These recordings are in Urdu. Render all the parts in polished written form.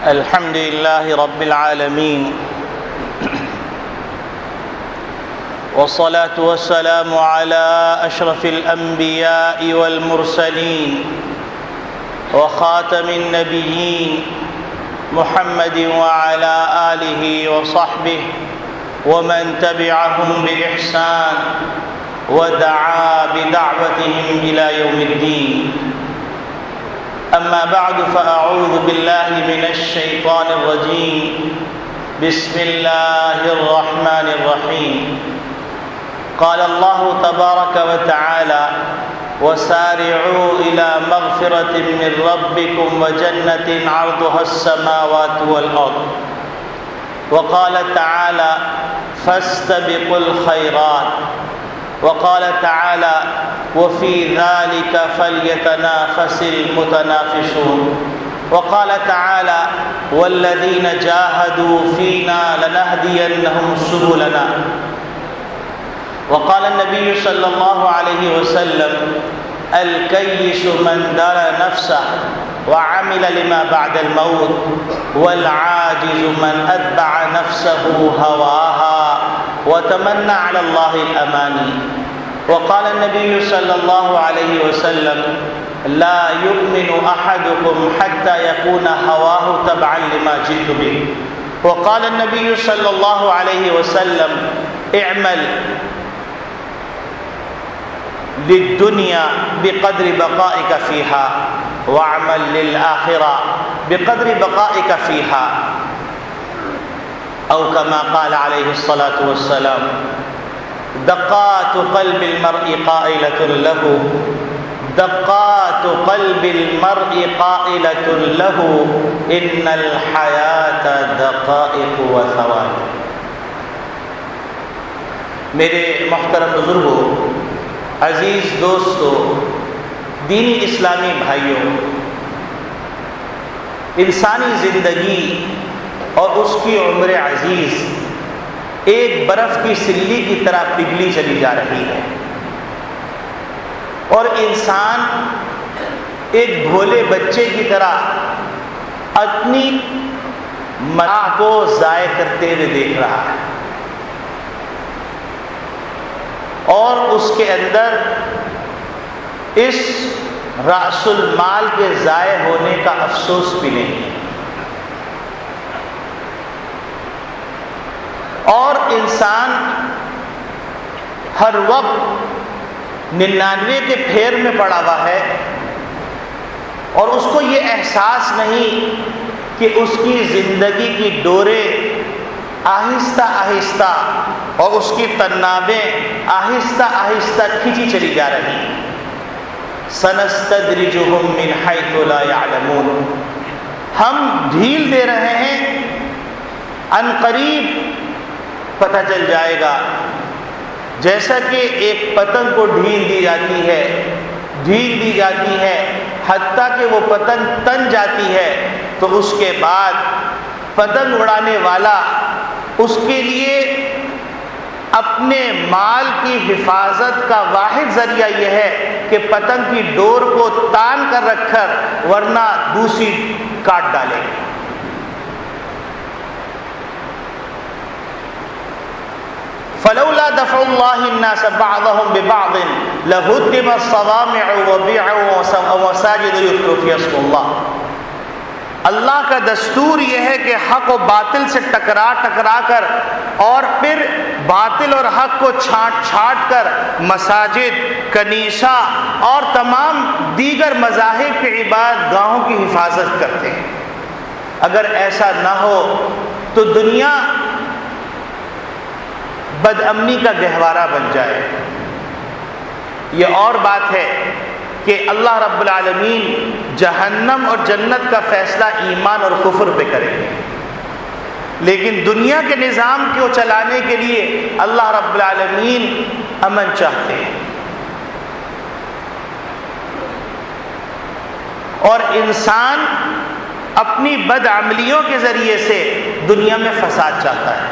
الحمد لله رب العالمين، والصلاة والسلام على أشرف الأنبياء والمرسلين وخاتم النبيين محمد وعلى آله وصحبه ومن تبعهم بإحسان ودعا بدعوتهم إلى يوم الدين. أما بعد فأعوذ بالله من الشيطان الرجيم. بسم الله الرحمن الرحيم. قال الله تبارك وتعالى: وسارعوا إلى مغفرة من ربكم وجنة عرضها السماوات والأرض. وقال تعالى: فاستبقوا الخيرات. وقال تعالى: وفي ذلك فليتنافس المتنافسون. وقال تعالى: والذين جاهدوا فينا لنهدينهم سبلنا. وقال النبي صلى الله عليه وسلم: الكيس من دار نفسه وعمل لما بعد الموت، والعاجز من أتبع نفسه هواها وتمنى على الله الأماني. وقال النبي صلى الله عليه وسلم: لا يؤمن أحدكم حتى يكون هواه تبعا لما جئت به. وقال النبي صلى الله عليه وسلم: اعمل للدنيا بقدر بقائك فيها واعمل للآخرة بقدر بقائك فيها، أو كما قال عليه الصلاة والسلام: دقات قلب المرء قائلة له، دقات قلب المرء قائلة له إن الحياة دقائق وثواني. میرے محترم بزرگوں، عزیز دوستو، دینی اسلامی بھائیوں، انسانی زندگی اور اس کی عمر عزیز ایک برف کی سلی کی طرح پگھلی چلی جا رہی ہے، اور انسان ایک بھولے بچے کی طرح اپنی متاع کو ضائع کرتے ہوئے دیکھ رہا ہے، اور اس کے اندر اس رأس المال کے ضائع ہونے کا افسوس بھی نہیں ہے، اور انسان ہر وقت 99 کے پھیر میں پڑا ہوا ہے، اور اس کو یہ احساس نہیں کہ اس کی زندگی کی ڈوریں آہستہ آہستہ اور اس کی تنابیں آہستہ آہستہ کھینچی چلی جا رہی ہیں۔ سنستدرجهم من حيث لا يعلمون، ہم ڈھیل دے رہے ہیں، ان قریب پتہ چل جائے گا۔ جیسا کہ ایک پتنگ کو ڈھیل دی جاتی ہے حتیٰ کہ وہ پتنگ تن جاتی ہے، تو اس کے بعد پتنگ اڑانے والا اس کے لیے اپنے مال کی حفاظت کا واحد ذریعہ یہ ہے کہ پتنگ کی ڈور کو تان کر رکھ کر، ورنہ دوسری کاٹ ڈالے گی۔ فلولا دفع الله الناس بعضهم ببعض لهدمت صوامع وبيع ومساجد يذكر فيها اسم الله۔ اللہ کا دستور یہ ہے کہ حق و باطل سے ٹکرا کر اور پھر باطل اور حق کو چھانٹ کر مساجد، کنیسہ اور تمام دیگر مذاہب کے عبادت گاہوں کی حفاظت کرتے ہیں۔ اگر ایسا نہ ہو تو دنیا بد امنی کا گہوارہ بن جائے۔ یہ اور بات ہے کہ اللہ رب العالمین جہنم اور جنت کا فیصلہ ایمان اور کفر پہ کریں گے، لیکن دنیا کے نظام کو چلانے کے لیے اللہ رب العالمین امن چاہتے ہیں، اور انسان اپنی بدعملیوں کے ذریعے سے دنیا میں فساد چاہتا ہے۔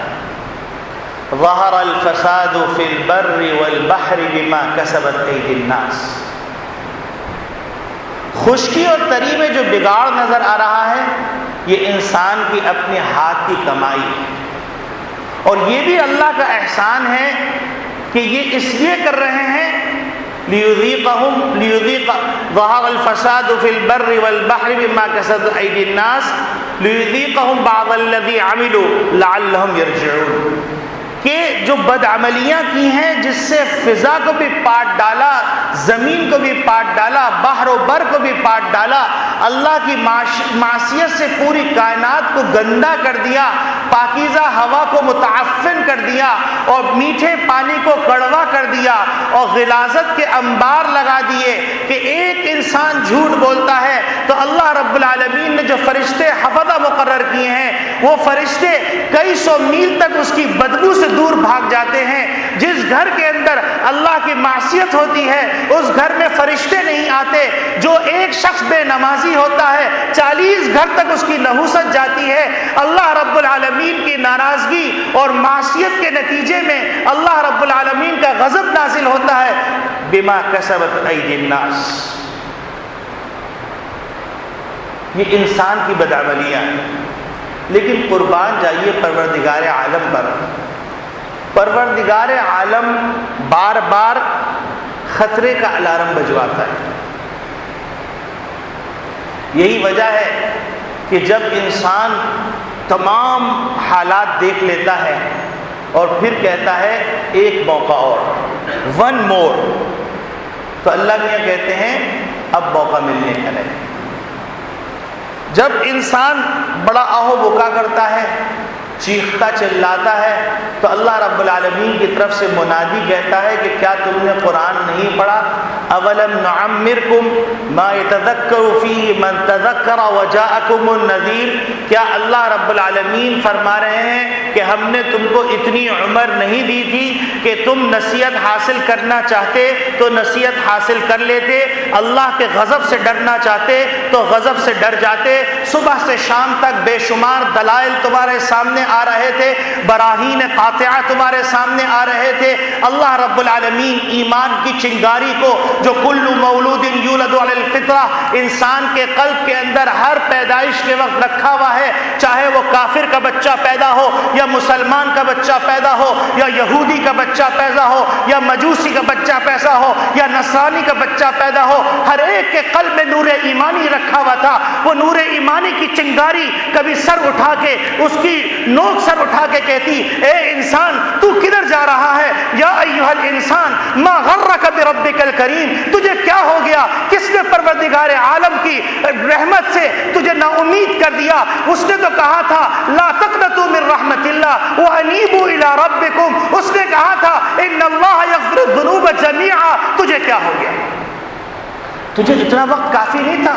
ظہر الفساد فی البر والبحر بما کسبت ایدی الناس۔ خشکی اور تری میں جو بگاڑ نظر آ رہا ہے یہ انسان کی اپنے ہاتھ کی کمائی ہے، اور یہ بھی اللہ کا احسان ہے کہ یہ اس لیے کر رہے ہیں لِيُذِيقَ ظَهَرَ الْفَسَادُ فِي الْبَرِّ وَالْبَحْرِ بِمَا كَسَبَتْ أَيْدِي النَّاسِ لِيُذِيقَهُمْ بَعْضَ الَّذِي عَمِلُوا لَعَلَّهُمْ يَرْجِعُونَ، کہ جو بدعملیاں کی ہیں جس سے فضا کو بھی پاٹ ڈالا، زمین کو بھی پاٹ ڈالا، بحر و بر کو بھی پاٹ ڈالا، اللہ کی معصیت سے پوری کائنات کو گندا کر دیا، پاکیزہ ہوا کو متعفن کر دیا، اور میٹھے پانی کو کڑوا کر دیا، اور غلاظت کے انبار لگا دیے کہ ایک انسان جھوٹ بولتا ہے تو اللہ رب العالمین نے جو فرشتے حفظہ مقرر کیے ہیں وہ فرشتے کئی سو میل تک اس کی بدبو سے دور بھاگ جاتے ہیں۔ جس گھر کے اندر اللہ کی معصیت ہوتی ہے اس گھر میں فرشتے نہیں آتے۔ جو ایک شخص بے نمازی ہوتا ہے 40 گھر تک اس کی نحوست جاتی ہے۔ اللہ رب العالمین کی ناراضگی اور معصیت کے نتیجے میں اللہ رب العالمین کا غضب نازل ہوتا ہے۔ بما کسبت ایدی الناس، یہ انسان کی بدعملیاں ہیں، لیکن قربان جائیے پروردگار عالم پر۔ پروردگار عالم بار بار خطرے کا الارم بجواتا ہے۔ یہی وجہ ہے کہ جب انسان تمام حالات دیکھ لیتا ہے اور پھر کہتا ہے ایک موقع اور، ون مور، تو اللہ میاں کہتے ہیں اب موقع ملنے کا نہیں۔ جب انسان بڑا آہو بکا کرتا ہے، چیختا چلاتا ہے، تو اللہ رب العالمین کی طرف سے منادی کہتا ہے کہ کیا تم نے قرآن نہیں پڑھا؟ اولم نعمرکم ما یتذکر فیہ من تذکر وجاءکم النذیر، کیا اللہ رب العالمین فرما رہے ہیں کہ ہم نے تم کو اتنی عمر نہیں دی تھی کہ تم نصیحت حاصل کرنا چاہتے تو نصیحت حاصل کر لیتے، اللہ کے غضب سے ڈرنا چاہتے تو غضب سے ڈر جاتے۔ صبح سے شام تک بے شمار دلائل تمہارے سامنے آ رہے تھے، براہین قاطعہ تمہارے سامنے آ رہے تھے۔ اللہ رب العالمین ایمان کی چنگاری کو جو کل مولود یولد علی الفطرہ انسان کے قلب کے اندر ہر پیدائش کے وقت رکھا ہوا ہے، چاہے وہ کافر کا بچہ پیدا ہو یا مسلمان کا بچہ پیدا ہو یا یہودی کا بچہ پیدا ہو یا مجوسی کا بچہ پیدا ہو یا نصرانی کا بچہ پیدا ہو، ہر ایک کے قلب میں نور ایمانی رکھا ہوا تھا۔ وہ نور ایمانی کی چنگاری کبھی سر اٹھا کے اس کی نوک سر اٹھا کے کہتی اے انسان تو کدھر جا رہا ہے؟ یا ایھا الانسان ما غرک بربک الکریم، تجھے کیا ہو گیا؟ کس نے پروردگار عالم کی رحمت سے تجھے نا امید کر دیا؟ اس نے تو کہا تھا لا تقنطوا من رحمت اللہ وانیبوا الی ربکم، اس نے کہا تھا ان اللہ یغفر الذنوب جميعا، تجھے کیا ہو گیا؟ تجھے اتنا وقت کافی نہیں تھا؟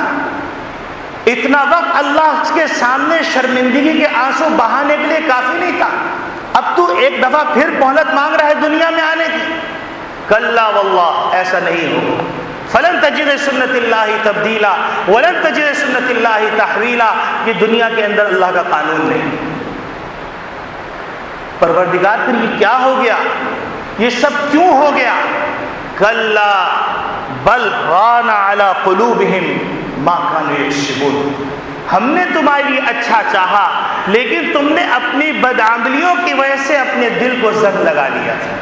اتنا وقت اللہ کے سامنے شرمندگی کے آنسو بہانے کے لیے کافی نہیں تھا؟ اب تو ایک دفعہ پھر مہلت مانگ رہا ہے دنیا میں آنے کی؟ کلا واللہ، ایسا نہیں ہوگا۔ فلن تجد سنت اللہ تبدیلا ولن تجد سنت اللہ تحویلا، یہ دنیا کے اندر اللہ کا قانون نہیں۔ پروردگار پھر یہ کیا ہو گیا؟ یہ سب کیوں ہو گیا؟ کلا بل ران علی قلوبہم ما کانوا یکسبون، ہم نے تمہارے لیے اچھا چاہا لیکن تم نے اپنی بدعملیوں کی وجہ سے اپنے دل کو زنگ لگا لیا تھا۔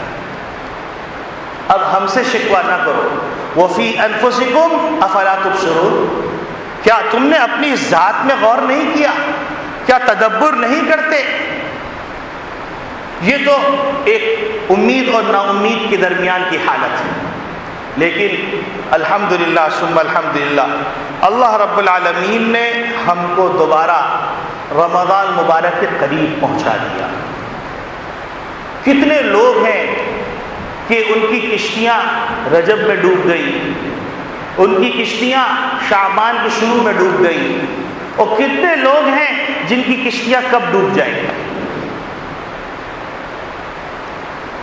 اب ہم سے شکوہ نہ کرو۔ وفی انفسکم افلا تبصرون، کیا تم نے اپنی ذات میں غور نہیں کیا؟ کیا تدبر نہیں کرتے؟ یہ تو ایک امید اور نا امید کے درمیان کی حالت ہے، لیکن الحمدللہ ثم الحمدللہ اللہ رب العالمین نے ہم کو دوبارہ رمضان مبارک کے قریب پہنچا دیا۔ کتنے لوگ ہیں کہ ان کی کشتیاں رجب میں ڈوب گئی، ان کی کشتیاں شعبان کے شروع میں ڈوب گئی، اور کتنے لوگ ہیں جن کی کشتیاں کب ڈوب جائیں گی؟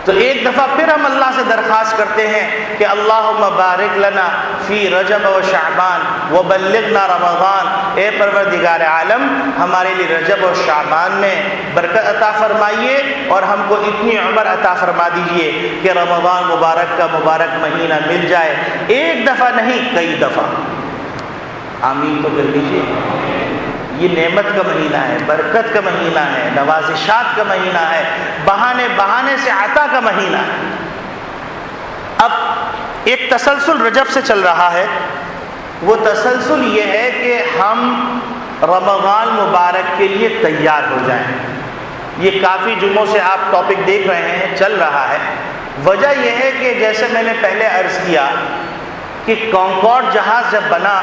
تو ایک دفعہ پھر ہم اللہ سے درخواست کرتے ہیں کہ اللہم بارک لنا فی رجب و شعبان وبلغنا رمضان، اے پروردگار عالم ہمارے لیے رجب و شعبان میں برکت عطا فرمائیے اور ہم کو اتنی عمر عطا فرما دیجئے کہ رمضان مبارک کا مبارک مہینہ مل جائے، ایک دفعہ نہیں کئی دفعہ۔ آمین تو کر دیجئے۔ یہ نعمت کا مہینہ ہے، برکت کا مہینہ ہے، نوازشات کا مہینہ ہے، بہانے سے عطا کا مہینہ ہے۔ اب ایک تسلسل رجب سے چل رہا ہے، وہ تسلسل یہ ہے کہ ہم رمضان مبارک کے لیے تیار ہو جائیں۔ یہ کافی جمعوں سے آپ ٹاپک دیکھ رہے ہیں، چل رہا ہے۔ وجہ یہ ہے کہ جیسے میں نے پہلے عرض کیا کہ کانکورڈ جہاز جب بنا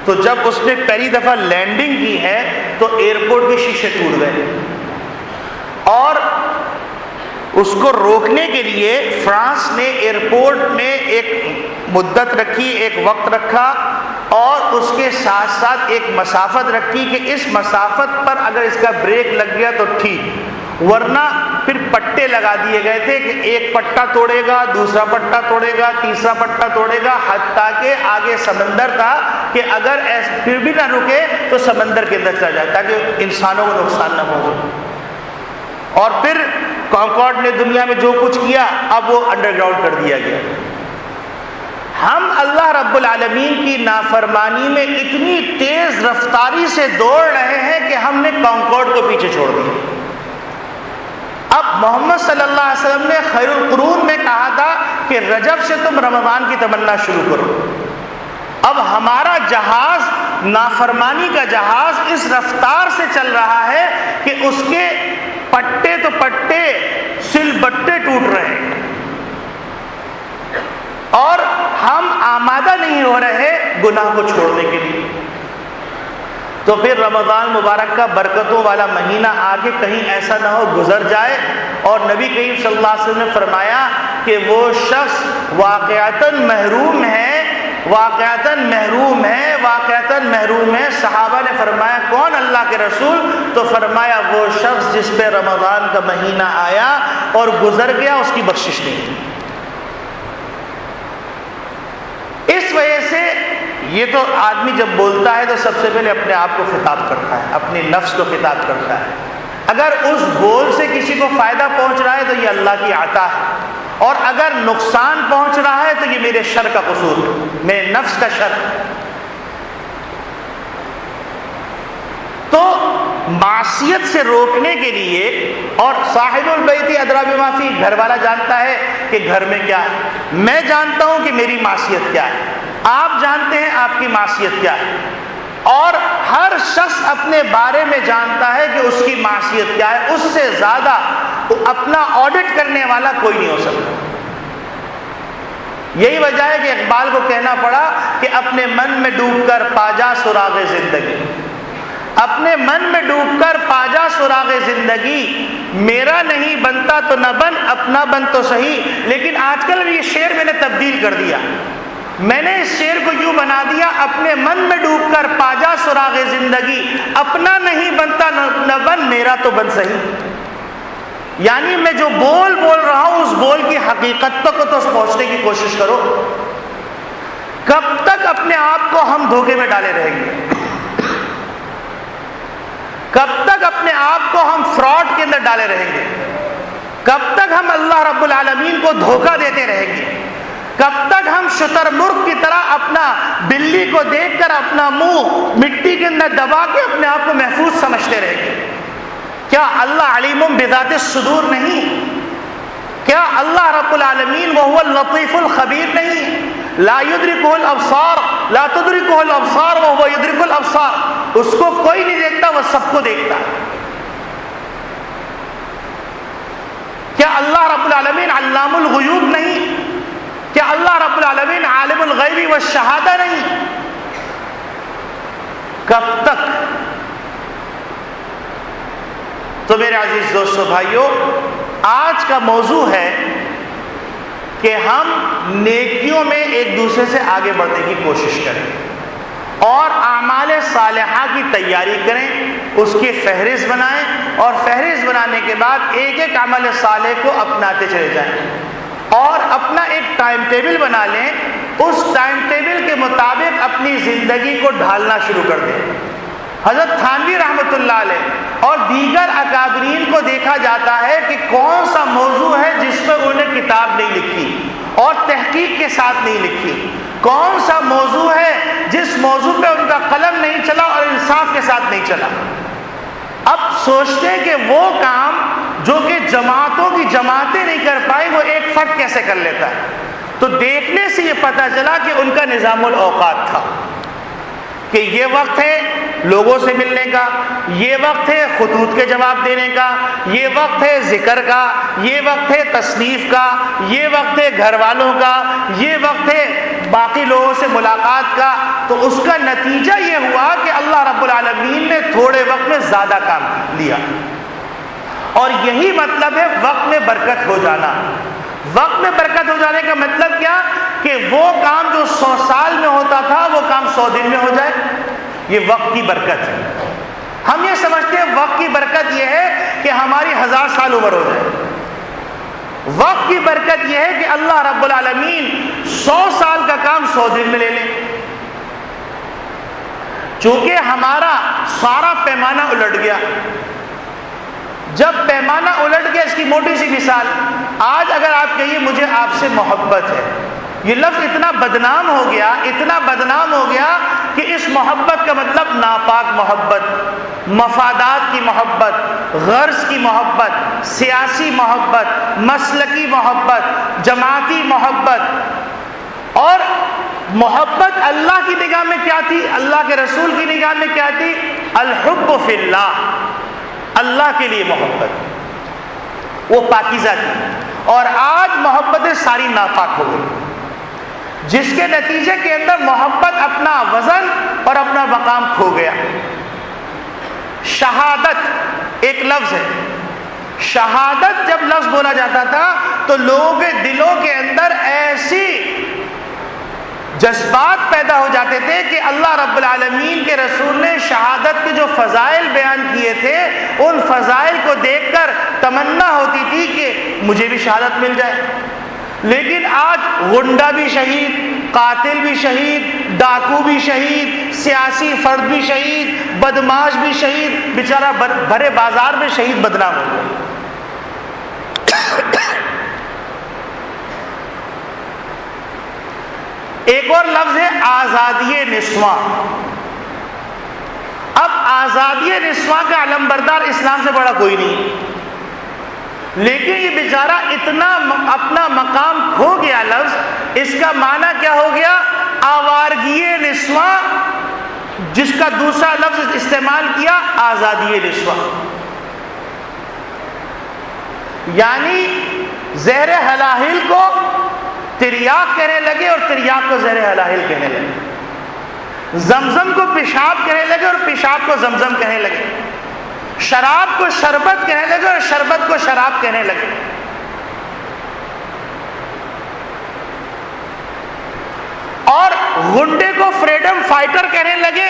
تو جب اس نے پہلی دفعہ لینڈنگ کی ہے تو ایئرپورٹ کے شیشے ٹوٹ گئے، اور اس کو روکنے کے لیے فرانس نے ایئرپورٹ میں ایک مدت رکھی، ایک وقت رکھا، اور اس کے ساتھ ساتھ ایک مسافت رکھی کہ اس مسافت پر اگر اس کا بریک لگ گیا تو ٹھیک، ورنہ پھر پٹے لگا دیے گئے تھے کہ ایک پٹا توڑے گا، دوسرا پٹا توڑے گا، تیسرا پٹا توڑے گا، حتیٰ کہ آگے سمندر تھا کہ اگر پھر بھی نہ رکے تو سمندر کے اندر چلا جائے تاکہ انسانوں کو نقصان نہ ہو۔ اور پھر کانکورڈ نے دنیا میں جو کچھ کیا اب وہ انڈر گراؤنڈ کر دیا گیا۔ ہم اللہ رب العالمین کی نافرمانی میں اتنی تیز رفتاری سے دوڑ رہے ہیں کہ ہم نے کانکورڈ کو پیچھے چھوڑ دیا۔ اب محمد صلی اللہ علیہ وسلم نے خیر القرون میں کہا تھا کہ رجب سے تم رمضان کی تمنا شروع کرو۔ اب ہمارا جہاز، نافرمانی کا جہاز، اس رفتار سے چل رہا ہے کہ اس کے پٹے تو پٹے، سل بٹے ٹوٹ رہے ہیں، اور ہم آمادہ نہیں ہو رہے گناہ کو چھوڑنے کے لیے۔ تو پھر رمضان مبارک کا برکتوں والا مہینہ آگے کہیں ایسا نہ ہو گزر جائے، اور نبی کریم صلی اللہ علیہ وسلم نے فرمایا کہ وہ شخص واقعتاً محروم ہے، واقعتاً محروم ہے، واقعتاً محروم ہے۔ صحابہ نے فرمایا کون اللہ کے رسول؟ تو فرمایا وہ شخص جس پہ رمضان کا مہینہ آیا اور گزر گیا، اس کی بخشش نہیں۔ اس وجہ سے یہ تو آدمی جب بولتا ہے تو سب سے پہلے اپنے آپ کو خطاب کرتا ہے، اپنے نفس کو خطاب کرتا ہے۔ اگر اس بول سے کسی کو فائدہ پہنچ رہا ہے تو یہ اللہ کی عطا ہے، اور اگر نقصان پہنچ رہا ہے تو یہ میرے شر کا قصور ہے، میرے نفس کا شر۔ تو معصیت سے روکنے کے لیے، اور صاحب البیت ادری بما فی، گھر والا جانتا ہے کہ گھر میں کیا ہے، میں جانتا ہوں کہ میری معصیت کیا ہے، آپ جانتے ہیں آپ کی معصیت کیا ہے، اور ہر شخص اپنے بارے میں جانتا ہے کہ اس کی معصیت کیا ہے۔ اس سے زیادہ اپنا آڈٹ کرنے والا کوئی نہیں ہو سکتا۔ یہی وجہ ہے کہ اقبال کو کہنا پڑا کہ اپنے من میں ڈوب کر پا جا سراغ زندگی، اپنے من میں ڈوب کر پا جا سراغ زندگی، میرا نہیں بنتا تو نہ بن، اپنا بن تو صحیح۔ لیکن آج کل یہ شعر میں نے تبدیل کر دیا، میں نے اس شعر کو یوں بنا دیا، اپنے من میں ڈوب کر پا جا سراغ زندگی، اپنا نہیں بنتا نہ بن، میرا تو بن صحیح۔ یعنی میں جو بول رہا ہوں اس بول کی حقیقت کو تو پہنچنے کی کوشش کرو۔ کب تک اپنے آپ کو ہم دھوکے میں ڈالے رہیں گے؟ کب تک اپنے آپ کو ہم فراڈ کے اندر ڈالے رہیں گے؟ کب تک ہم اللہ رب العالمین کو دھوکہ دیتے رہیں گے؟ کب تک ہم شتر مرغ کی طرح اپنا بلی کو دیکھ کر اپنا منہ مٹی کے اندر دبا کے اپنے آپ کو محفوظ سمجھتے رہیں گے؟ کیا اللہ علیم بذات الصدور نہیں؟ کیا اللہ رب العالمین وہو اللطیف الخبیر نہیں؟ لا یدرکہ الابصار، لا تدرکہ الابصار وہو یدرک الابصار، اس کو کوئی نہیں دیکھتا، وہ سب کو دیکھتا ہے۔ کیا اللہ رب العالمین علام الغیوب نہیں؟ کیا اللہ رب العالمین عالم الغیب والشہادہ نہیں؟ کب تک؟ تو میرے عزیز دوستو بھائیو، آج کا موضوع ہے کہ ہم نیکیوں میں ایک دوسرے سے آگے بڑھنے کی کوشش کریں اور اعمال صالحہ کی تیاری کریں، اس کی فہرست بنائیں، اور فہرست بنانے کے بعد ایک ایک عمل صالح کو اپناتے چلے جائیں، اور اپنا ایک ٹائم ٹیبل بنا لیں، اس ٹائم ٹیبل کے مطابق اپنی زندگی کو ڈھالنا شروع کر دیں۔ حضرت تھانوی رحمۃ اللہ علیہ اور دیگر اکابرین کو دیکھا جاتا ہے کہ کون سا موضوع ہے جس پر انہوں نے کتاب نہیں لکھی اور تحقیق کے ساتھ نہیں لکھی، کون سا موضوع ہے جس موضوع پہ ان کا قلم نہیں چلا اور انصاف کے ساتھ نہیں چلا. اب سوچتے ہیں کہ وہ کام جو کہ جماعتوں کی جماعتیں نہیں کر پائی وہ ایک فرد کیسے کر لیتا ہے. تو دیکھنے سے یہ پتہ چلا کہ ان کا نظام الاوقات تھا کہ یہ وقت ہے لوگوں سے ملنے کا، یہ وقت ہے خطوط کے جواب دینے کا، یہ وقت ہے ذکر کا، یہ وقت ہے تصنیف کا، یہ وقت ہے گھر والوں کا، یہ وقت ہے باقی لوگوں سے ملاقات کا. تو اس کا نتیجہ یہ ہوا کہ اللہ رب العالمین نے تھوڑے وقت میں زیادہ کام لیا. اور یہی مطلب ہے وقت میں برکت ہو جانا. وقت میں برکت ہو جانے کا مطلب کیا کہ وہ کام جو 100 سال میں ہوتا تھا وہ کام 100 دن میں ہو جائے. یہ وقت کی برکت ہے. ہم یہ سمجھتے ہیں وقت کی برکت یہ ہے کہ ہماری 1000 سال عمر ہو جائے. وقت کی برکت یہ ہے کہ اللہ رب العالمین 100 سال کا کام 100 دن میں لے لیں. چونکہ ہمارا سارا پیمانہ الٹ گیا. جب پیمانہ الٹ گیا، اس کی موٹی سی مثال، آج اگر آپ کہیے مجھے آپ سے محبت ہے، یہ لفظ اتنا بدنام ہو گیا، اتنا بدنام ہو گیا کہ اس محبت کا مطلب ناپاک محبت، مفادات کی محبت، غرض کی محبت، سیاسی محبت، مسلکی محبت، جماعتی محبت. اور محبت اللہ کی نگاہ میں کیا تھی، اللہ کے رسول کی نگاہ میں کیا تھی؟ الحب فی اللہ، اللہ کے لیے محبت، وہ پاکیزہ تھی. اور آج محبتیں ساری ناپاک ہو گئی، جس کے نتیجے کے اندر محبت اپنا وزن اور اپنا مقام کھو گیا. شہادت ایک لفظ ہے. شہادت جب لفظ بولا جاتا تھا تو لوگوں کے دلوں کے اندر ایسی جذبات پیدا ہو جاتے تھے کہ اللہ رب العالمین کے رسول نے شہادت کے جو فضائل بیان کیے تھے ان فضائل کو دیکھ کر تمنا ہوتی تھی کہ مجھے بھی شہادت مل جائے. لیکن آج غنڈہ بھی شہید، قاتل بھی شہید، ڈاکو بھی شہید، سیاسی فرد بھی شہید، بدماش بھی شہید، بیچارہ بھرے بازار میں شہید بدنام ہو گیا. ایک اور لفظ ہے آزادی نسواں. اب آزادی نسواں کا علمبردار اسلام سے بڑا کوئی نہیں، لیکن یہ بیچارہ اتنا اپنا مقام کھو گیا لفظ، اس کا معنی کیا ہو گیا؟ آوارگی نسواں، جس کا دوسرا لفظ استعمال کیا آزادی نسواں. یعنی زہر ہلاہل کو تریاق کہنے لگے اور تریاق کو زہر ہلاہل کہنے لگے. زمزم کو پیشاب کہنے لگے اور پیشاب کو زمزم کہنے لگے. شراب کو شربت کہنے لگے اور شربت کو شراب کہنے لگے. اور غنڈے کو فریڈم فائٹر کہنے لگے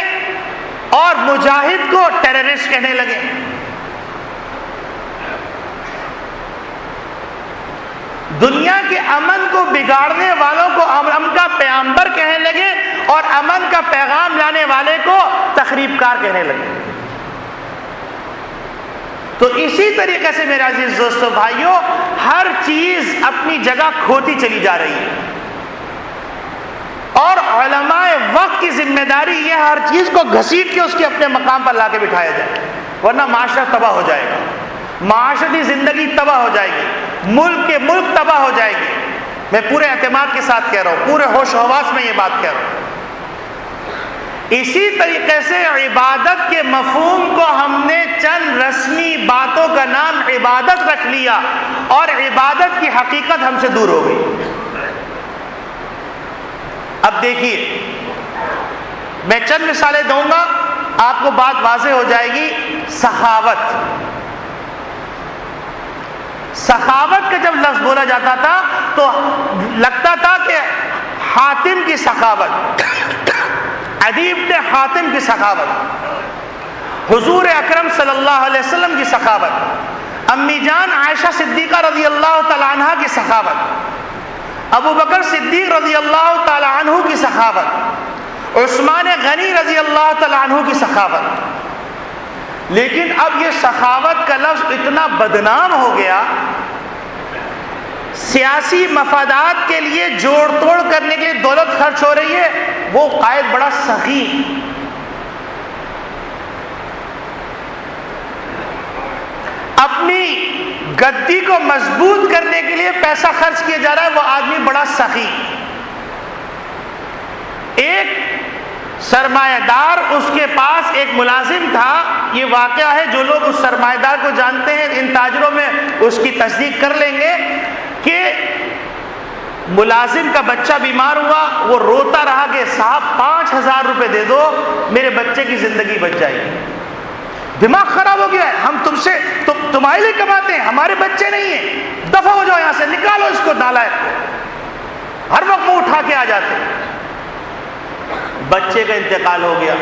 اور مجاہد کو ٹیررسٹ کہنے لگے. دنیا کے امن کو بگاڑنے والوں کو امن کا پیغمبر کہنے لگے اور امن کا پیغام لانے والے کو تخریب کار کہنے لگے. تو اسی طریقے سے میرے عزیز دوستو بھائیوں، ہر چیز اپنی جگہ کھوتی چلی جا رہی ہے، اور علماء وقت کی ذمہ داری یہ ہر چیز کو گھسیٹ کے اس کے اپنے مقام پر لا کے بٹھایا جائے، ورنہ معاشرہ تباہ ہو جائے گا، معاشرتی زندگی تباہ ہو جائے گی، ملک کے ملک تباہ ہو جائے گی. میں پورے اعتماد کے ساتھ کہہ رہا ہوں، پورے ہوش و حواس میں یہ بات کہہ رہا ہوں. اسی طریقے سے عبادت کے مفہوم کو ہم نے چند رسمی باتوں کا نام عبادت رکھ لیا اور عبادت کی حقیقت ہم سے دور ہو گئی. اب دیکھیے، میں چند مثالیں دوں گا، آپ کو بات واضح ہو جائے گی. سخاوت، سخاوت کا جب لفظ بولا جاتا تھا تو لگتا تھا کہ حاتم کی سخاوت، عدی بن حاتم کی سخاوت، حضور اکرم صلی اللہ علیہ وسلم کی سخاوت، امی جان عائشہ صدیقہ رضی اللہ تعالی عنہ کی سخاوت، ابو بکر صدیق رضی اللہ تعالی عنہ کی سخاوت، عثمان غنی رضی اللہ تعالی عنہ کی سخاوت. لیکن اب یہ سخاوت کا لفظ اتنا بدنام ہو گیا، سیاسی مفادات کے لیے جوڑ توڑ کرنے کے لیے دولت خرچ ہو رہی ہے، وہ قائد بڑا سخی، اپنی گدی کو مضبوط کرنے کے لیے پیسہ خرچ کیا جا رہا ہے، وہ آدمی بڑا سخی۔ ایک سرمایہ دار، اس کے پاس ایک ملازم تھا، یہ واقعہ ہے، جو لوگ اس سرمایہ دار کو جانتے ہیں ان تاجروں میں اس کی تصدیق کر لیں گے کہ ملازم کا بچہ بیمار ہوا، وہ روتا رہا کہ صاحب 5,000 روپے دے دو، میرے بچے کی زندگی بچ جائے گی۔ دماغ خراب ہو گیا ہے، ہم تمہارے لیے کماتے ہیں، ہمارے بچے نہیں ہیں، دفع ہو جاؤ یہاں سے، نکالو اس کو نالائق کو۔ ہر وقت وہ اٹھا کے آ جاتے۔ بچے کا انتقال ہو گیا،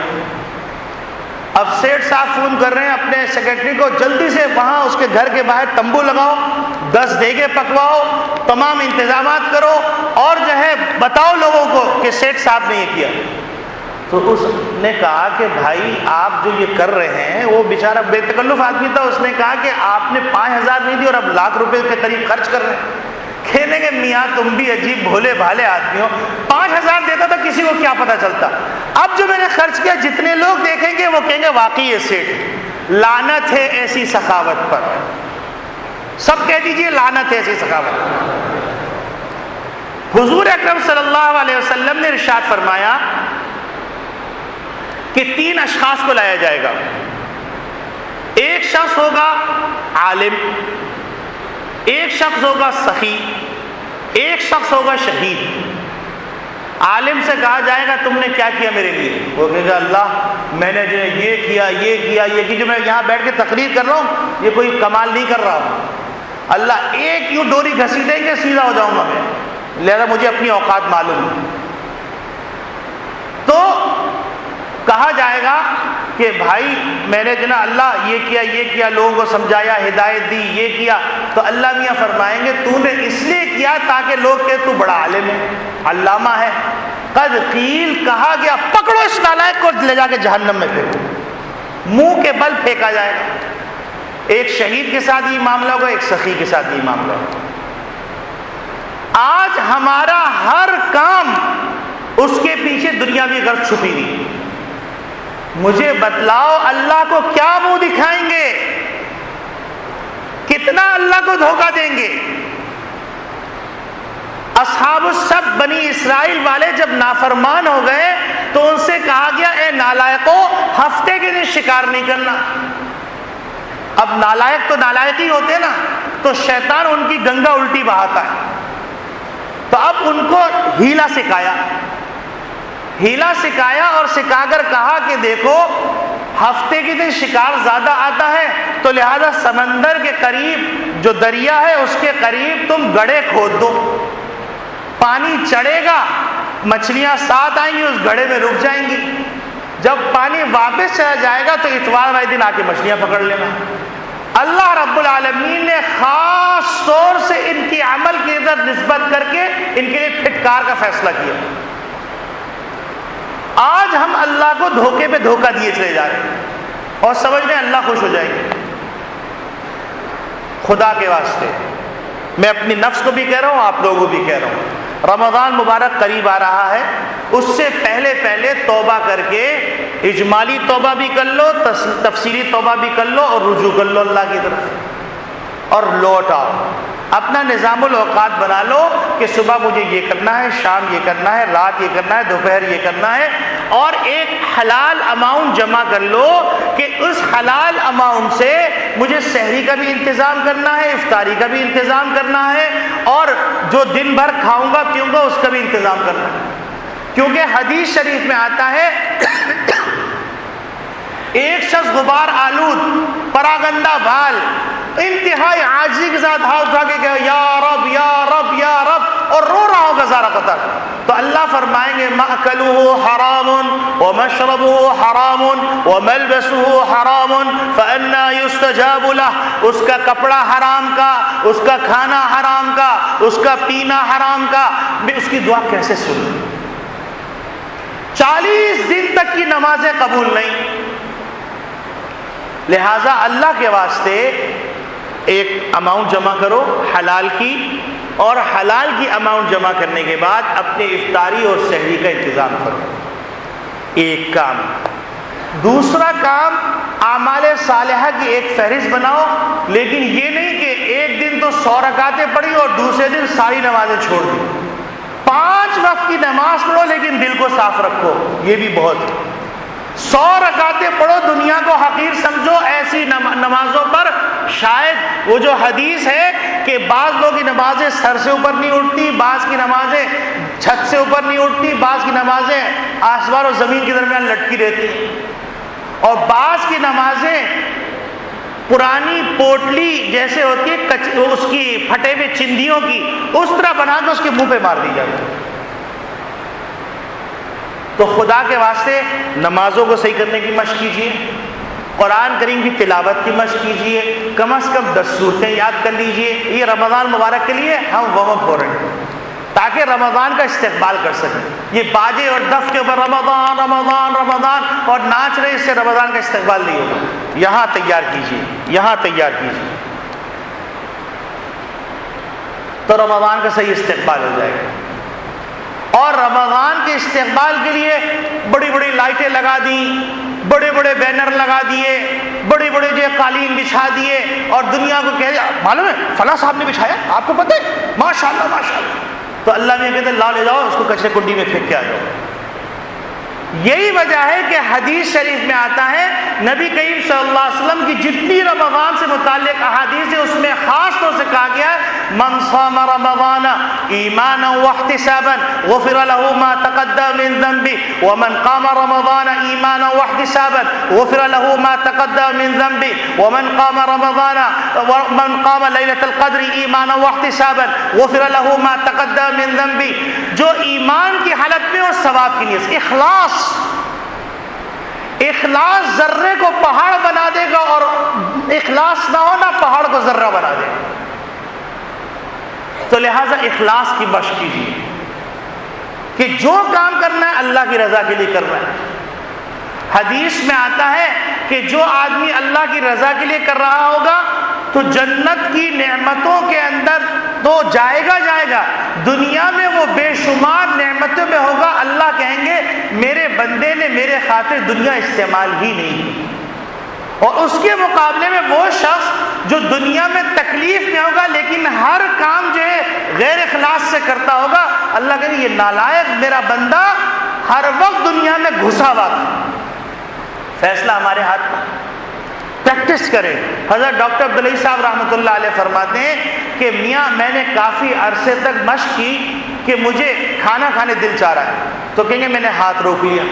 اب سیٹھ صاحب فون کر رہے ہیں اپنے سیکرٹری کو، جلدی سے وہاں اس کے گھر کے باہر تمبو لگاؤ، 10 دیگیں پکواؤ، تمام انتظامات کرو، اور جو ہے بتاؤ لوگوں کو کہ سیٹھ صاحب نے یہ کیا۔ تو اس نے کہا کہ بھائی آپ جو یہ کر رہے ہیں، وہ بیچارہ بے تکلف آدمی تھا، اس نے کہا کہ آپ نے 5,000 نہیں دی اور اب لاکھ روپے کے قریب خرچ کر رہے ہیں۔ کہنے کے میاں تم بھی عجیب بھولے بھالے آدمی ہو، 5,000 دیتا تو کسی کو کیا پتا چلتا، اب جو میں نے خرچ کیا جتنے لوگ دیکھیں گے وہ کہیں گے واقعی یہ سیٹھ، لعنت ہے ایسی سخاوت پر۔ سب کہہ دیجئے لعنت ہے ایسی سخاوت۔ حضور اکرم صلی اللہ علیہ وسلم نے ارشاد فرمایا کہ 3 اشخاص کو لایا جائے گا، ایک شخص ہوگا عالم، ایک شخص ہوگا سخی، ایک شخص ہوگا شہید۔ عالم سے کہا جائے گا تم نے کیا کیا میرے لیے؟ وہ کہے گا اللہ میں نے جو یہ کیا یہ کیا یہ کی، جو میں یہاں بیٹھ کے تقریر کر رہا ہوں یہ کوئی کمال نہیں کر رہا ہوں، اللہ ایک یوں ڈوری گھسی دیں گے سیدھا ہو جاؤں گا میں، لہذا مجھے اپنی اوقات معلوم ہے۔ تو کہا جائے گا کہ بھائی میں نے جنا اللہ یہ کیا لوگوں کو سمجھایا، ہدایت دی، یہ کیا، تو اللہ میاں فرمائیں گے تو نے اس لیے کیا تاکہ لوگ کہ تو بڑا عالم ہے، علامہ ہے۔ قد قیل، کہا گیا پکڑو اس نالائق کو لے جا کے جہنم میں پھینکو، منہ کے بل پھینکا جائے گا۔ ایک شہید کے ساتھ یہ معاملہ ہوگا، ایک سخی کے ساتھ یہ معاملہ ہوگا۔ آج ہمارا ہر کام اس کے پیچھے دنیاوی غرض چھپی ہوئی۔ مجھے بتلاؤ اللہ کو کیا منہ دکھائیں گے، کتنا اللہ کو دھوکہ دیں گے؟ اصحاب السبت بنی اسرائیل والے جب نافرمان ہو گئے تو ان سے کہا گیا اے نالائقو ہفتے کے دن شکار نہیں کرنا۔ اب نالائق تو نالائق ہی ہوتے نا، تو شیطان ان کی گنگا الٹی بہاتا ہے، تو اب ان کو ہیلا سکھایا اور سکھا کر کہا کہ دیکھو ہفتے کے دن شکار زیادہ آتا ہے تو لہذا سمندر کے قریب جو دریا ہے اس کے قریب تم گڑھے کھود دو، پانی چڑھے گا، مچھلیاں ساتھ آئیں گی، اس گڑھے میں رک جائیں گی، جب پانی واپس چلا جائے گا تو اتوار والے دن آ کے مچھلیاں پکڑ لینا۔ اللہ رب العالمین نے خاص طور سے ان کی عمل کی طرف نسبت کر کے ان کے لیے پھٹکار کا فیصلہ کیا۔ آج ہم اللہ کو دھوکے پہ دھوکہ دیے چلے جا رہے ہیں اور سمجھ رہے ہیں اللہ خوش ہو جائے گا۔ خدا کے واسطے میں اپنی نفس کو بھی کہہ رہا ہوں، آپ لوگوں کو بھی کہہ رہا ہوں، رمضان مبارک قریب آ رہا ہے، اس سے پہلے توبہ کر کے اجمالی توبہ بھی کر لو، تفصیلی توبہ بھی کر لو اور رجوع کر لو اللہ کی طرف اور لوٹ آؤ۔ اپنا نظام الاوقات بنا لو کہ صبح مجھے یہ کرنا ہے، شام یہ کرنا ہے، رات یہ کرنا ہے، دوپہر یہ کرنا ہے، اور ایک حلال اماؤنٹ جمع کر لو کہ اس حلال اماؤنٹ سے مجھے سحری کا بھی انتظام کرنا ہے، افطاری کا بھی انتظام کرنا ہے، اور جو دن بھر کھاؤں گا پیوں گا اس کا بھی انتظام کرنا ہے۔ کیونکہ حدیث شریف میں آتا ہے ایک شخص غبار آلود، پراگندہ بال، انتہائی عاجزی کے ساتھ ہاتھ اٹھا کے کہے یا رب یا رب یا رب، اور رو رہا ہوگا زارا قطر، تو اللہ فرمائیں گے مأکلہ حرام ومشربہ حرام وملبسہ حرام فأنا یستجاب لہ، اس کا کپڑا حرام کا، اس کا کھانا حرام کا، اس کا پینا حرام کا، میں اس کی دعا کیسے سنوں؟ 40 دن تک کی نمازیں قبول نہیں۔ لہٰذا اللہ کے واسطے ایک اماؤنٹ جمع کرو حلال کی اور حلال کی اماؤنٹ جمع کرنے کے بعد اپنے افطاری اور سحری کا انتظام کرو. ایک کام. دوسرا کام، اعمال صالحہ کی ایک فہرست بناؤ، لیکن یہ نہیں کہ ایک دن تو 100 رکعتیں پڑھی اور دوسرے دن ساری نمازیں چھوڑ دی. 5 وقت کی نماز پڑھو لیکن دل کو صاف رکھو، یہ بھی بہت ہے. 100 رکعتیں پڑھو، دنیا کو حقیر سمجھو، ایسی نمازوں پر شاید وہ جو حدیث ہے کہ بعض لوگوں کی نمازیں سر سے اوپر نہیں اٹھتی، بعض کی نمازیں چھت سے اوپر نہیں اٹھتی، بعض کی نمازیں آسمان اور زمین کے درمیان لٹکی رہتی، اور بعض کی نمازیں پرانی پوٹلی جیسے ہوتی ہے اس کی پھٹے ہوئے چندیوں کی، اس طرح بنا کے اس کے منہ پہ مار دی جاتی ہے. تو خدا کے واسطے نمازوں کو صحیح کرنے کی مشق کیجیے، قرآن کریم کی تلاوت کی مشق کیجیے، کم از کم 10 صورتیں یاد کر لیجیے. یہ رمضان مبارک کے لیے ہم وارم اپ ہو رہے ہیں تاکہ رمضان کا استقبال کر سکیں. یہ باجے اور دف کے اوپر رمضان رمضان رمضان اور ناچ رہے، اس سے رمضان کا استقبال نہیں ہوگا. یہاں تیار کیجیے، یہاں تیار کیجیے، تو رمضان کا صحیح استقبال ہو جائے گا. اور رمضان کے استقبال کے لیے بڑی بڑی لائٹیں لگا دیں، بڑے بڑے بینر لگا دیے، بڑے بڑے جو قالین بچھا دیے، اور دنیا کو کہہ دیا معلوم ہے فلاں صاحب نے بچھایا، آپ کو پتہ ہے، ماشاءاللہ ماشاءاللہ. تو اللہ نے کہتے ہیں لا لے جاؤ اس کو کچرے کنڈی میں پھینک کے آ جاؤ. یہی وجہ ہے کہ حدیث شریف میں آتا ہے، نبی کریم صلی اللہ علیہ وسلم کی جتنی رمضان سے متعلق احادیث ہیں اس میں خاص طور سے کہا گیا من صام رمضان ایمانا واحتسابا غفر له ما تقدم من ذنبه ومن قام رمضان ایمانا واحتسابا غفر له ما تقدم من ذنبه ومن قام رمضان ومن قام ليلة القدر ایمانا واحتسابا غفر له ما تقدم من ذنبه. جو ایمان کی حالت میں اور ثواب کی نیت، اخلاص ذرے کو پہاڑ بنا دے گا، اور اخلاص نہ ہونا پہاڑ کو ذرہ بنا دے گا. تو لہٰذا اخلاص کی مشق کیجیے کہ جو کام کرنا ہے اللہ کی رضا کے لیے کرنا ہے. حدیث میں آتا ہے کہ جو آدمی اللہ کی رضا کے لیے کر رہا ہوگا تو جنت کی نعمتوں کے اندر تو جائے گا، دنیا میں وہ بے شمار نعمتوں میں ہوگا. اللہ کہیں گے میرے بندے نے میرے خاطر دنیا استعمال ہی نہیں کی. اور اس کے مقابلے میں وہ شخص جو دنیا میں تکلیف میں ہوگا لیکن ہر کام جو ہے غیر اخلاص سے کرتا ہوگا، اللہ کہیں گے یہ نالائق میرا بندہ ہر وقت دنیا میں گھسا ہوا تھا. فیصلہ ہمارے ہاتھ میں، پریکٹس کریں. حضرت ڈاکٹر عبدالعزیز صاحب رحمۃ اللہ علیہ فرماتے ہیں کہ میاں میں نے کافی عرصے تک مشق کی کہ مجھے کھانا کھانے دل چاہ رہا ہے، تو کہیں گے میں نے ہاتھ روک لیا.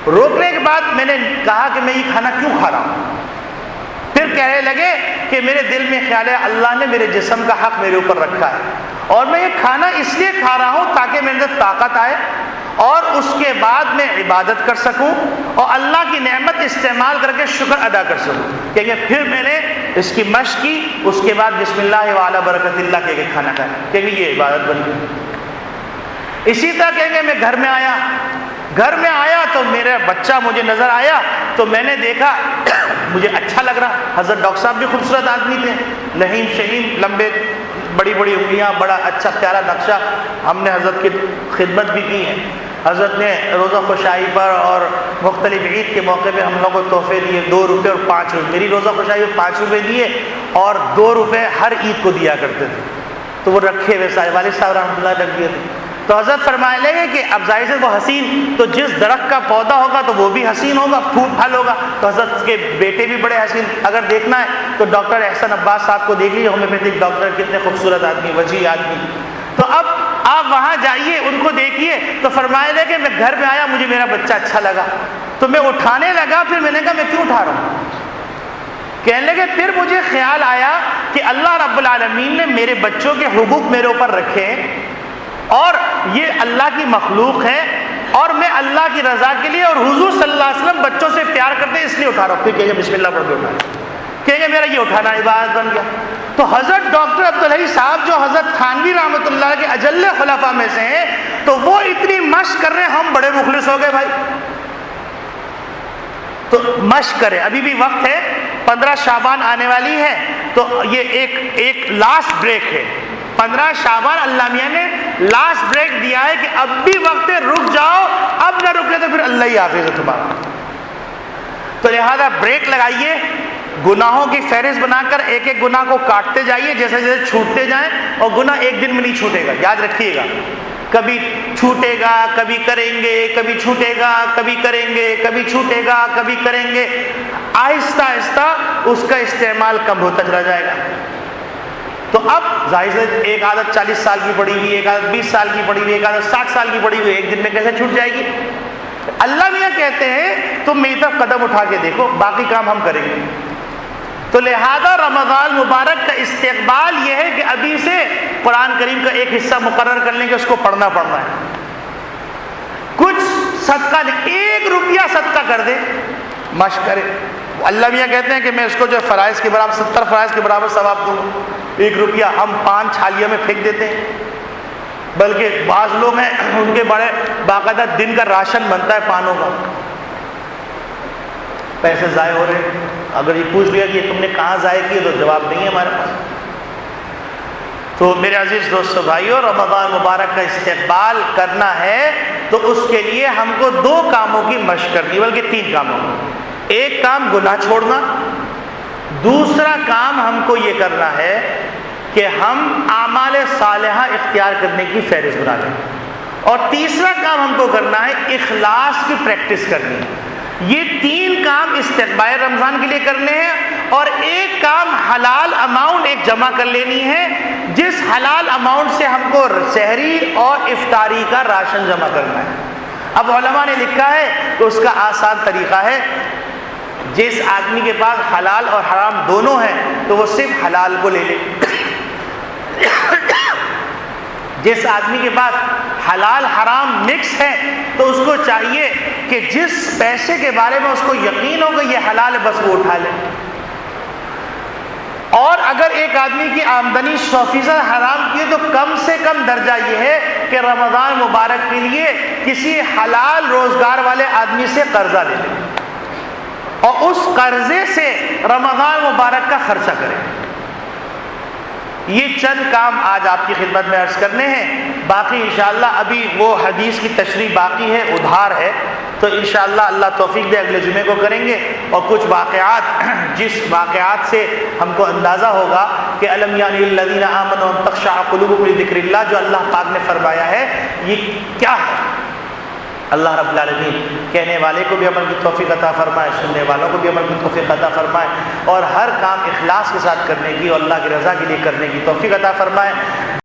روکنے کے بعد میں نے کہا کہ میں یہ کھانا کیوں کھا رہا ہوں. پھر کہنے لگے کہ میرے دل میں خیال ہے اللہ نے میرے جسم کا حق میرے اوپر رکھا ہے، اور میں یہ کھانا اس لیے کھا رہا ہوں تاکہ میرے اندر طاقت آئے اور اس کے بعد میں عبادت کر سکوں اور اللہ کی نعمت استعمال کر کے شکر ادا کر سکوں. کہ پھر میں نے اس کی مشق کی، اس کے بعد بسم اللہ وعلی برکت اللہ کہہ کے کھانا کھایا، کہ یہ عبادت بن گئی. اسی طرح کہیں گے میں گھر میں آیا تو میرا بچہ مجھے نظر آیا تو میں نے دیکھا مجھے اچھا لگ رہا. حضرت ڈاکٹر صاحب بھی خوبصورت آدمی تھے، لہیم شہیم، لمبے بڑی بڑی انگلیاں، بڑا اچھا پیارا نقشہ. ہم نے حضرت کی خدمت بھی کی ہے. حضرت نے روزہ خوشائی پر اور مختلف عید کے موقع پہ ہم لوگوں کو تحفے دیے، 2 روپے اور 5 روپے. میری روزہ خوشائی میں 5 روپے دیے اور 2 روپے ہر عید کو دیا کرتے تھے. تو وہ رکھے ہوئے سارے والد صاحب رحمۃ اللہ رکھ دیے تھے. تو حضرت فرمائے لگے کہ اب ظاہر سے وہ حسین، تو جس درخت کا پودا ہوگا تو وہ بھی حسین ہوگا، پھول پھل ہوگا. تو حضرت کے بیٹے بھی بڑے حسین. اگر دیکھنا ہے تو ڈاکٹر احسن عباس صاحب کو دیکھ لیجیے، ہومیوپیتھک ڈاکٹر، کتنے خوبصورت آدمی، وجیح آدمی. تو اب آپ وہاں جائیے، ان کو دیکھیے. تو فرمائے لگے کہ میں گھر میں آیا، مجھے میرا بچہ اچھا لگا تو میں اٹھانے لگا. پھر میں نے کہا میں کیوں اٹھا رہا ہوں؟ کہنے لگے پھر مجھے خیال آیا کہ اللہ رب العالمین نے میرے بچوں کے حقوق میرے اوپر رکھے اور یہ اللہ کی مخلوق ہے اور میں اللہ کی رضا کے لیے اور حضور صلی اللہ علیہ وسلم بچوں سے پیار کرتے ہیں اس لیے اٹھا رہا ہوں. پھر کہیں گے بسم اللہ پڑھ کے اٹھا، کہیں گے میرا یہ اٹھانا عبادت بن گیا. تو حضرت ڈاکٹر عبدالعزیز صاحب جو حضرت تھانوی رحمۃ اللہ کے اجل خلفاء میں سے ہیں، تو وہ اتنی مشق کر رہے ہیں، ہم بڑے مخلص ہو گئے بھائی. تو مشق کریں، ابھی بھی وقت ہے. 15 شعبان آنے والی ہے تو یہ ایک لاسٹ بریک ہے. 15 شعبان اللہ میاں نے لاسٹ بریک دیا ہے کہ اب بھی وقت ہے، رک جاؤ، اب نہ رکے تو پھر اللہ ہی حافظ ہے تمہارا. تو لہذا بریک لگائیے، گناہوں کی فہرست بنا کر ایک ایک گناہ کو کاٹتے جائیے، جیسے جیسے چھوٹتے جائیں، اور گناہ ایک دن میں نہیں چھوٹے گا، یاد رکھیے گا. کبھی چھوٹے گا، کبھی کریں گے، کبھی چھوٹے گا، کبھی کریں گے، کبھی چھوٹے گا، کبھی کریں گے. آہستہ آہستہ اس کا استعمال کم ہوتا چلا جائے گا. تو اب ظاہر سے ایک عادت 40 سال کی پڑی ہوئی، ایک عادت 20 سال کی پڑی ہوئی، ایک عادت 60 سال کی پڑی ہوئی، ایک دن میں کیسے چھوٹ جائے گی؟ اللہ میاں کہتے ہیں تم میری طرف قدم اٹھا کے دیکھو، باقی کام ہم کریں گے. تو لہذا رمضان مبارک کا استقبال یہ ہے کہ ابھی سے قرآن کریم کا ایک حصہ مقرر کر لیں کہ اس کو پڑھنا ہے. کچھ صدقہ نہیں، 1 روپیہ صدقہ کر دے، مشق کرے. اللہ میاں کہتے ہیں کہ میں اس کو جو فرائض کے برابر 70 فرائض کے برابر ثواب دوں گا. 1 روپیہ ہم 5 چھالیوں میں پھینک دیتے ہیں، بلکہ بعض لوگ ہیں ان کے بڑے باقاعدہ دن کا راشن بنتا ہے پانوں کا. پیسے ضائع ہو رہے ہیں. اگر یہ پوچھ لیا کہ تم نے کہاں ضائع کیے تو جواب نہیں ہے ہمارے پاس. تو میرے عزیز دوستو بھائیو، رمضان مبارک کا استقبال کرنا ہے تو اس کے لیے ہم کو 2 کاموں کی مشق کرنی، بلکہ 3 کاموں. ایک کام گناہ چھوڑنا، دوسرا کام ہم کو یہ کرنا ہے کہ ہم اعمال صالحہ اختیار کرنے کی فہرست بنا لیں، اور تیسرا کام ہم کو کرنا ہے اخلاص کی پریکٹس کرنی. یہ 3 کام استقبال رمضان کے لیے کرنے ہیں، اور ایک کام حلال اماؤنٹ ایک جمع کر لینی ہے، جس حلال اماؤنٹ سے ہم کو سحری اور افطاری کا راشن جمع کرنا ہے. اب علماء نے لکھا ہے کہ اس کا آسان طریقہ ہے، جس آدمی کے پاس حلال اور حرام دونوں ہیں تو وہ صرف حلال کو لے لے. جس آدمی کے پاس حلال حرام مکس ہے تو اس کو چاہیے کہ جس پیسے کے بارے میں اس کو یقین ہو کہ یہ حلال ہے بس وہ اٹھا لے. اور اگر ایک آدمی کی آمدنی 100% حرام کی ہے تو کم سے کم درجہ یہ ہے کہ رمضان مبارک کے لیے کسی حلال روزگار والے آدمی سے قرضہ لے لے اور اس قرضے سے رمضان مبارک کا خرچہ کرے. یہ چند کام آج آپ کی خدمت میں عرض کرنے ہیں. باقی انشاءاللہ ابھی وہ حدیث کی تشریح باقی ہے، ادھار ہے، تو انشاءاللہ اللہ توفیق دے اگلے جمعے کو کریں گے. اور کچھ واقعات، جس واقعات سے ہم کو اندازہ ہوگا کہ الم یعن للذین آمنوا ان تخشع قلوبهم لذکر اللہ، جو اللہ پاک نے فرمایا ہے یہ کیا ہے. اللہ رب العالمین کہنے والے کو بھی عمل کی توفیق عطا فرمائے، سننے والوں کو بھی عمل کی توفیق عطا فرمائے، اور ہر کام اخلاص کے ساتھ کرنے کی اور اللہ کی رضا کے لیے کرنے کی توفیق عطا فرمائے.